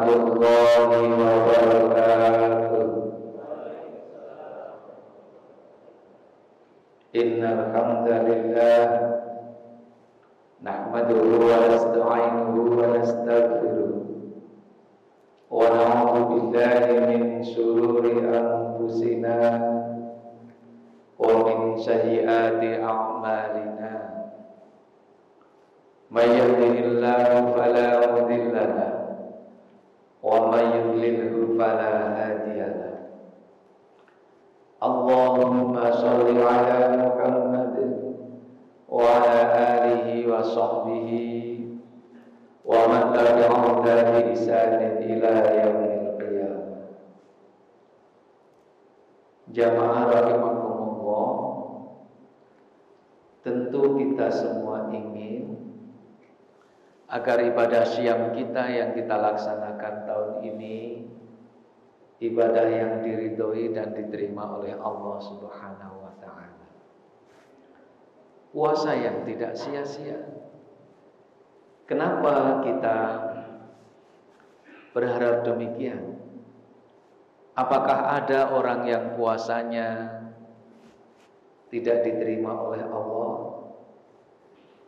warahmatullahi wabarakatuh. Innal hamdalillah nahmaduhu wa nasta'inuhu wa nastaghfiruh wa na'udzu billahi min shururi anfusina wa min sayyiati a'malina. May yahdihillahu fala mudilla lahu wa may yudlilhu fala hadiya lahu. Allahumma shalli ala Muhammad wa ala alihi wa sahbihi wa man tabi'ahum bi ihsanin ila yaumil qiyamah. Jamaah rahimakumullah, tentu kita semua ingin agar ibadah syam kita yang kita laksanakan tahun ini ibadah yang diridhoi dan diterima oleh Allah Subhanahu wa taala. Puasa yang tidak sia-sia. Kenapa kita berharap demikian? Apakah ada orang yang puasanya tidak diterima oleh Allah?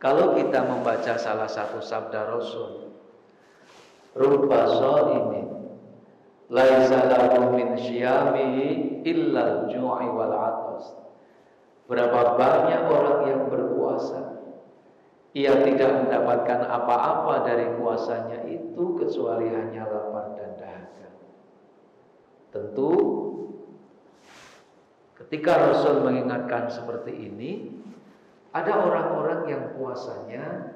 Kalau kita membaca salah satu sabda Rasul, rubba shaimin laisa lahu min syiyamihi illa al-ju'i wal 'atas. Berapa banyak orang yang berpuasa, ia tidak mendapatkan apa-apa dari puasanya itu kecuali hanya lapar dan dahaga. Tentu ketika Rasul mengingatkan seperti ini, ada orang-orang yang puasanya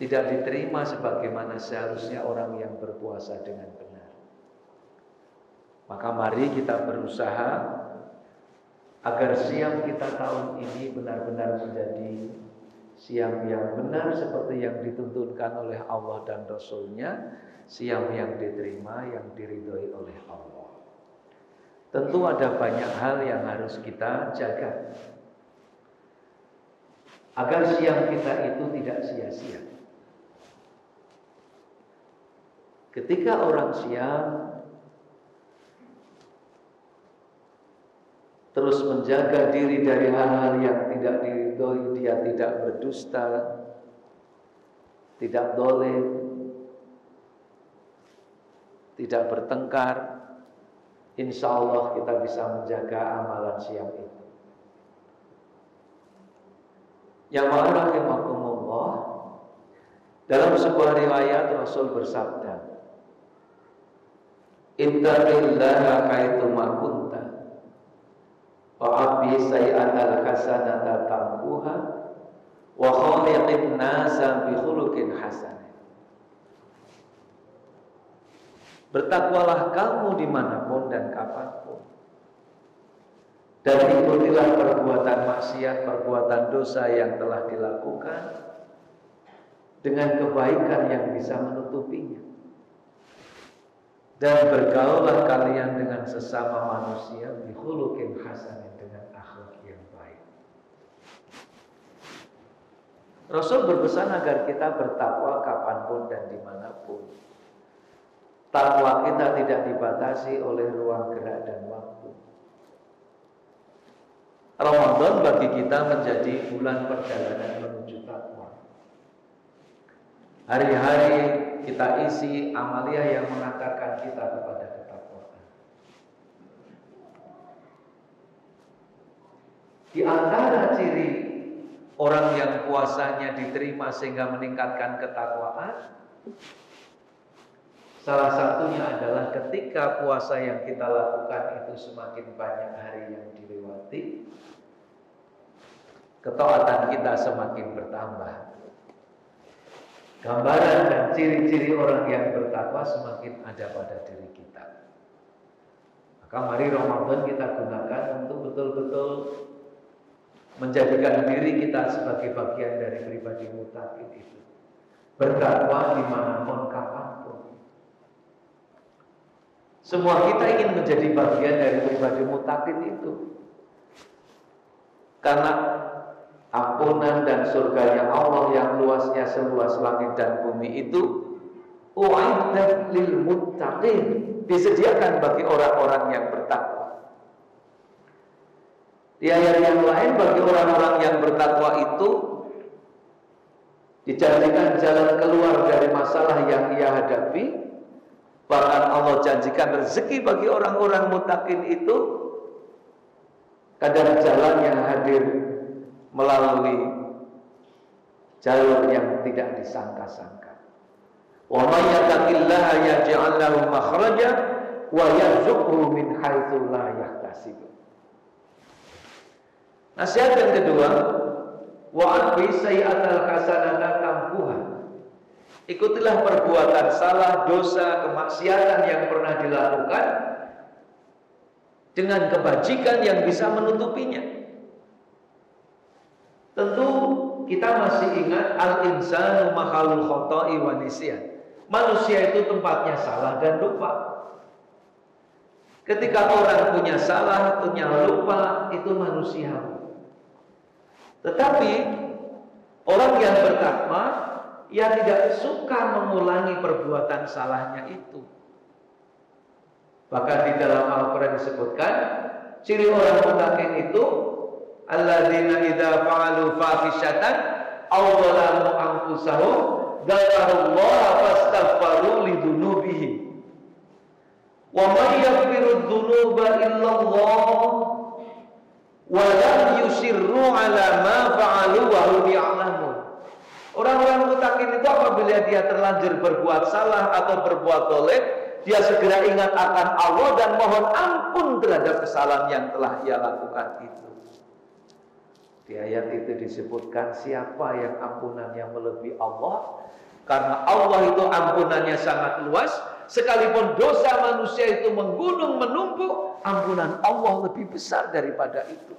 tidak diterima sebagaimana seharusnya orang yang berpuasa dengan benar. Maka mari kita berusaha agar siam kita tahun ini benar-benar menjadi siam yang benar seperti yang dituntunkan oleh Allah dan Rasul-Nya, siam yang diterima, yang diridhoi oleh Allah. Tentu ada banyak hal yang harus kita jaga agar siam kita itu tidak sia-sia. Ketika orang siam terus menjaga diri dari hal-hal yang tidak diridhoi, dia tidak berdusta, tidak dolim, tidak bertengkar, insya Allah kita bisa menjaga amalan siam itu. Yang rahimakumullah, dalam sebuah riwayat Rasul bersabda, ittaqillaha haitsuma kunta wa abbi sayyi'atal hasanata tamkuha wa khaliqin nasa bi khuluqin hasan. Bertakwalah kamu dimanapun dan kapanpun, dan ikutilah perbuatan maksiat, perbuatan dosa yang telah dilakukan dengan kebaikan yang bisa menutupinya. Dan bergaullah kalian dengan sesama manusia bi khuluqin hasanin, dengan akhlak yang baik. Rasul berpesan agar kita bertakwa kapanpun dan dimanapun. Takwa kita tidak dibatasi oleh ruang gerak dan waktu. Ramadan bagi kita menjadi bulan perjalanan menuju takwa. Hari-hari kita isi amalia yang mengantarkan kita kepada ketakwaan. Di antara ciri orang yang puasanya diterima sehingga meningkatkan ketakwaan, salah satunya adalah ketika puasa yang kita lakukan itu semakin banyak hari yang dilewati, ketaatan kita semakin bertambah. Gambaran dan ciri-ciri orang yang bertakwa semakin ada pada diri kita. Maka mari Ramadan kita gunakan untuk betul-betul menjadikan diri kita sebagai bagian dari pribadi muttaqin itu. Bertakwa dimanapun kapanpun. Semua kita ingin menjadi bagian dari pribadi muttaqin itu. Karena ampunan dan surganya Allah yang luasnya seluas langit dan bumi itu u'iddat lil muttaqin, disediakan bagi orang-orang yang bertakwa. Di ayat yang lain, bagi orang-orang yang bertakwa itu dijanjikan jalan keluar dari masalah yang ia hadapi. Bahkan Allah janjikan rezeki bagi orang-orang muttaqin itu, kadang jalan yang hadir melalui jalur yang tidak disangka-sangka. Wa may yattaqillaha yaj'al lahu makhraja wa yarzuqhu min haitsu la yahtasib. Nasihat yang kedua, wa atbi sayyi'atal hasanata tampuha. Ikutilah perbuatan salah, dosa, kemaksiatan yang pernah dilakukan dengan kebajikan yang bisa menutupinya. Tentu kita masih ingat al-insanu makhalul khoto'i wa nisyan. Manusia itu tempatnya salah dan lupa. Ketika orang punya salah, punya lupa, itu manusiawi. Tetapi orang yang bertakwa, ia tidak suka mengulangi perbuatan salahnya itu. Bahkan di dalam Al-Quran disebutkan, ciri orang muttaqin itu alladzina idza fa'alu fahishatan aw zalamu anfusahum dzakarullaha fastaghfaru lidzunubihim wa may yaghfiru dzunuba illallah wa lam yusirru ala ma fa'alu wa hum ya'lamun. Orang-orang muttaqin itu apabila dia terlanjur berbuat salah atau berbuat dolim, dia segera ingat akan Allah dan mohon ampun terhadap kesalahan yang telah ia lakukan itu. Di ayat itu disebutkan siapa yang ampunannya melebihi Allah, karena Allah itu ampunannya sangat luas. Sekalipun dosa manusia itu menggunung menumpuk, ampunan Allah lebih besar daripada itu.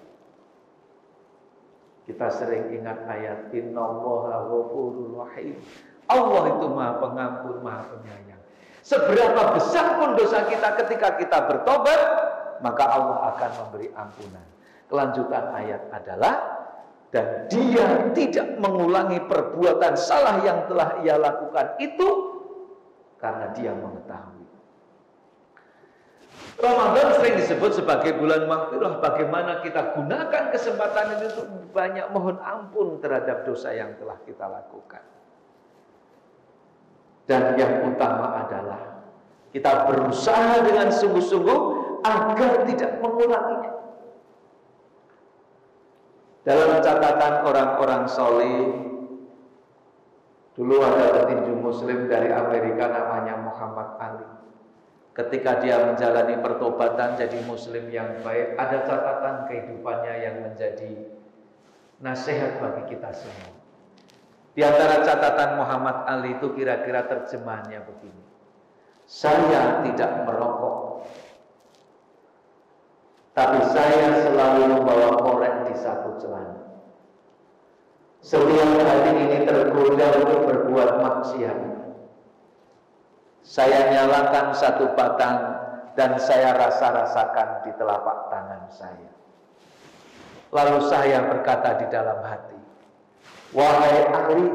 Kita sering ingat ayat innallaha ghafurur rahim. Allah itu Maha Pengampun, Maha Penyayang. Seberapa besar pun dosa kita ketika kita bertobat, maka Allah akan memberi ampunan. Kelanjutan ayat adalah, dan dia tidak mengulangi perbuatan salah yang telah ia lakukan itu karena dia mengetahui. Ramadan sering disebut sebagai bulan maghfirah. Bagaimana kita gunakan kesempatan ini untuk banyak mohon ampun terhadap dosa yang telah kita lakukan. Dan yang utama adalah kita berusaha dengan sungguh-sungguh agar tidak mengulanginya. Dalam catatan orang-orang soleh, dulu ada petinju muslim dari Amerika namanya Muhammad Ali. Ketika dia menjalani pertobatan jadi muslim yang baik, ada catatan kehidupannya yang menjadi nasihat bagi kita semua. Di antara catatan Muhammad Ali itu kira-kira terjemahannya begini: saya tidak merokok, tapi saya selalu membawa korek di saku celana. Setiap hati ini tergoda untuk berbuat maksiat, saya nyalakan satu batang dan saya rasakan di telapak tangan saya. Lalu saya berkata di dalam hati, wahai Ali,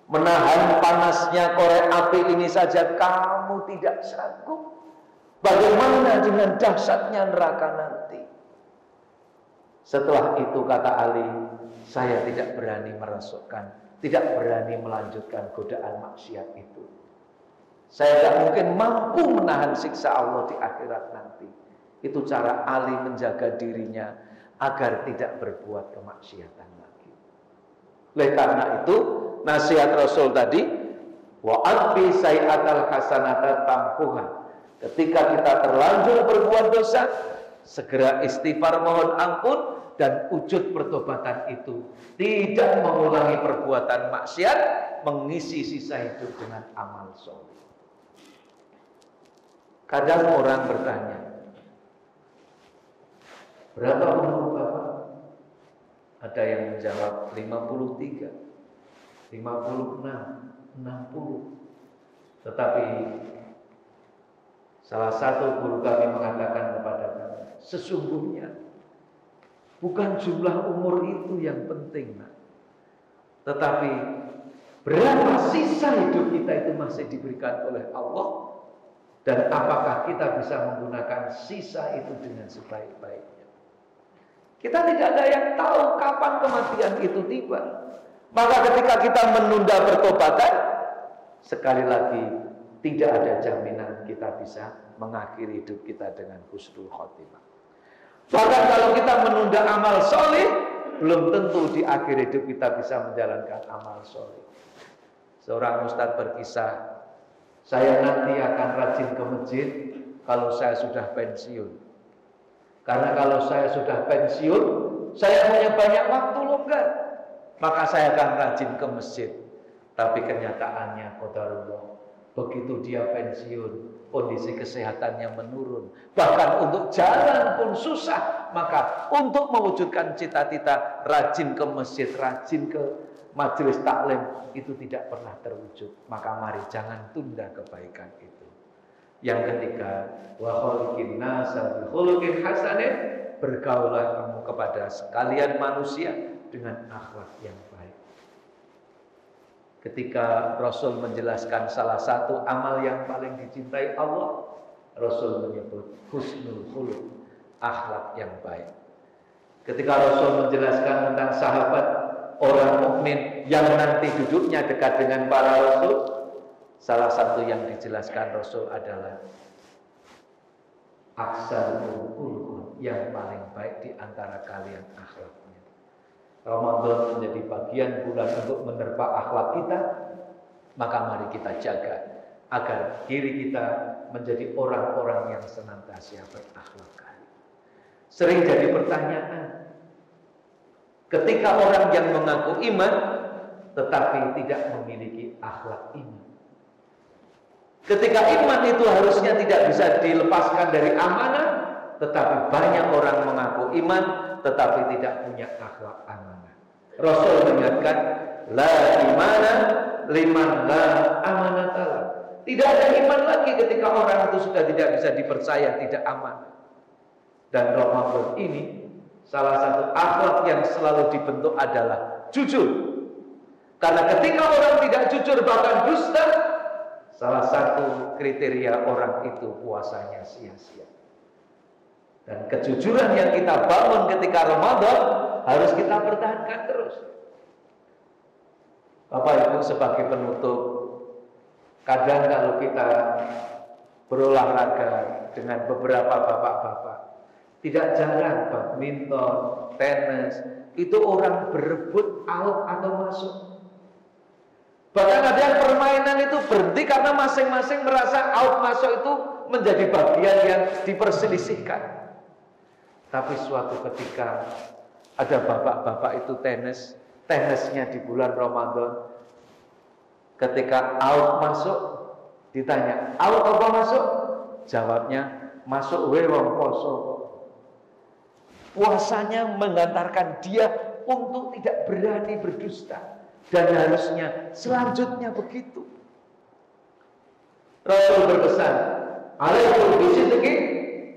menahan panasnya korek api ini saja kamu tidak sanggup. Bagaimana dengan dahsyatnya neraka nanti? Setelah itu kata Ali, saya tidak berani merasukkan, tidak berani melanjutkan godaan maksiat itu. Saya tidak mungkin mampu menahan siksa Allah di akhirat nanti. Itu cara Ali menjaga dirinya agar tidak berbuat kemaksiatan lagi. Oleh karena itu, nasihat Rasul tadi, wa atbi sayyi'atal hasanata tampuha. Ketika kita terlanjur berbuat dosa, segera istighfar mohon ampun dan wujud pertobatan itu. Tidak mengulangi perbuatan maksiat, mengisi sisa hidup dengan amal soleh. Kadang orang bertanya, berapa umur Bapak? Ada yang menjawab 53, 56, 60. Tetapi salah satu guru kami mengatakan kepada kami, sesungguhnya bukan jumlah umur itu yang penting, Nak. Tetapi Berapa sisa hidup kita itu masih diberikan oleh Allah, dan apakah kita bisa menggunakan sisa itu dengan sebaik-baiknya. Kita tidak ada yang tahu kapan kematian itu tiba. Maka ketika kita menunda pertobatan, sekali lagi tidak ada jaminan kita bisa mengakhiri hidup kita dengan husnul khotimah. Bahkan kalau kita menunda amal soleh, belum tentu di akhir hidup kita bisa menjalankan amal soleh. Seorang ustadz berkisah, saya nanti akan rajin ke masjid kalau saya sudah pensiun. Karena kalau saya sudah pensiun, saya punya banyak waktu longgar, maka saya akan rajin ke masjid. Tapi kenyataannya, qadarullah, begitu dia pensiun, kondisi kesehatannya menurun. Bahkan untuk jalan pun susah. Maka untuk mewujudkan cita-cita rajin ke masjid, rajin ke majelis taklim, itu tidak pernah terwujud. Maka mari jangan tunda kebaikan itu. Yang ketiga, wa khaliqin nasa bi khuluqin hasanin, bergaulah kamu kepada sekalian manusia dengan akhlak yang baik. Ketika Rasul menjelaskan salah satu amal yang paling dicintai Allah, Rasul menyebut husnul khuluq, akhlak yang baik. Ketika Rasul menjelaskan tentang sahabat orang mukmin yang nanti duduknya dekat dengan para rasul, salah satu yang dijelaskan Rasul adalah aksarul khuluq, yang paling baik di antara kalian akhlaknya. Ramadan menjadi bagian bulan untuk menerpa akhlak kita, maka mari kita jaga agar diri kita menjadi orang-orang yang senantiasa berakhlak. Sering jadi pertanyaan, ketika orang yang mengaku iman tetapi tidak memiliki akhlak iman. Ketika iman itu harusnya tidak bisa dilepaskan dari amanah, tetapi banyak orang mengaku iman tetapi tidak punya akhlak amanah. Rasul mengingatkan, la imana liman la amanata. Tidak ada iman lagi ketika orang itu sudah tidak bisa dipercaya, tidak amanah. Dan Ramadan ini salah satu akhlak yang selalu dibentuk adalah jujur. Karena ketika orang tidak jujur bahkan dusta, salah satu kriteria orang itu puasanya sia-sia. Dan kejujuran yang kita bangun ketika Ramadan harus kita pertahankan terus. Bapak Ibu, sebagai penutup, kadang kalau kita berolahraga dengan beberapa bapak-bapak, tidak jarang badminton, tenis, itu orang berebut out atau masuk. Bahkan ada yang permainan itu berhenti karena masing-masing merasa out masuk itu menjadi bagian yang diperselisihkan. Tapi suatu ketika ada bapak-bapak itu tenisnya di bulan Ramadan, ketika out masuk, ditanya, out apa masuk? Jawabnya, masuk wong poso. Puasanya mengantarkan dia untuk tidak berani berdusta. Dan harusnya selanjutnya begitu. Rasul berpesan, alaikum bisidqi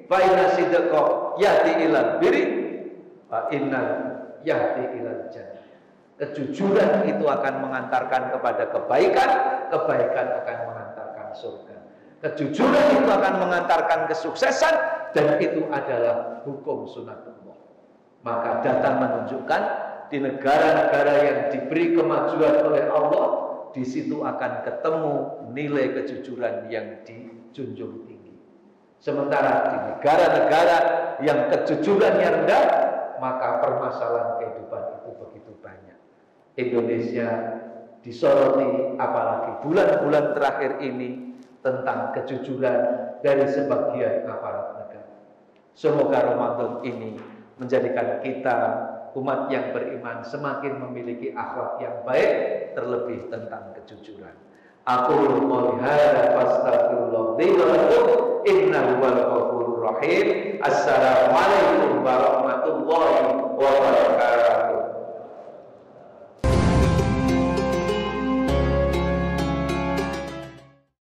fa inna sidqa yahdi ilal birri wa inna yahdi ilal jannah. Kejujuran itu akan mengantarkan kepada kebaikan, kebaikan akan mengantarkan surga. Kejujuran itu akan mengantarkan kesuksesan, dan itu adalah hukum sunatullah. Maka data menunjukkan di negara-negara yang diberi kemajuan oleh Allah, di situ akan ketemu nilai kejujuran yang dijunjung tinggi. Sementara di negara-negara yang kejujurannya rendah, maka permasalahan kehidupan itu begitu banyak. Indonesia disoroti apalagi bulan-bulan terakhir ini tentang kejujuran dari sebagian aparat negara. Semoga Ramadan ini menjadikan kita umat yang beriman semakin memiliki akhlak yang baik, terlebih tentang kejujuran. Aku qouli hadza fastaghfirullah li wa lakum innahu huwal ghafurur rahim. Assalamualaikum warahmatullahi wabarakatuh.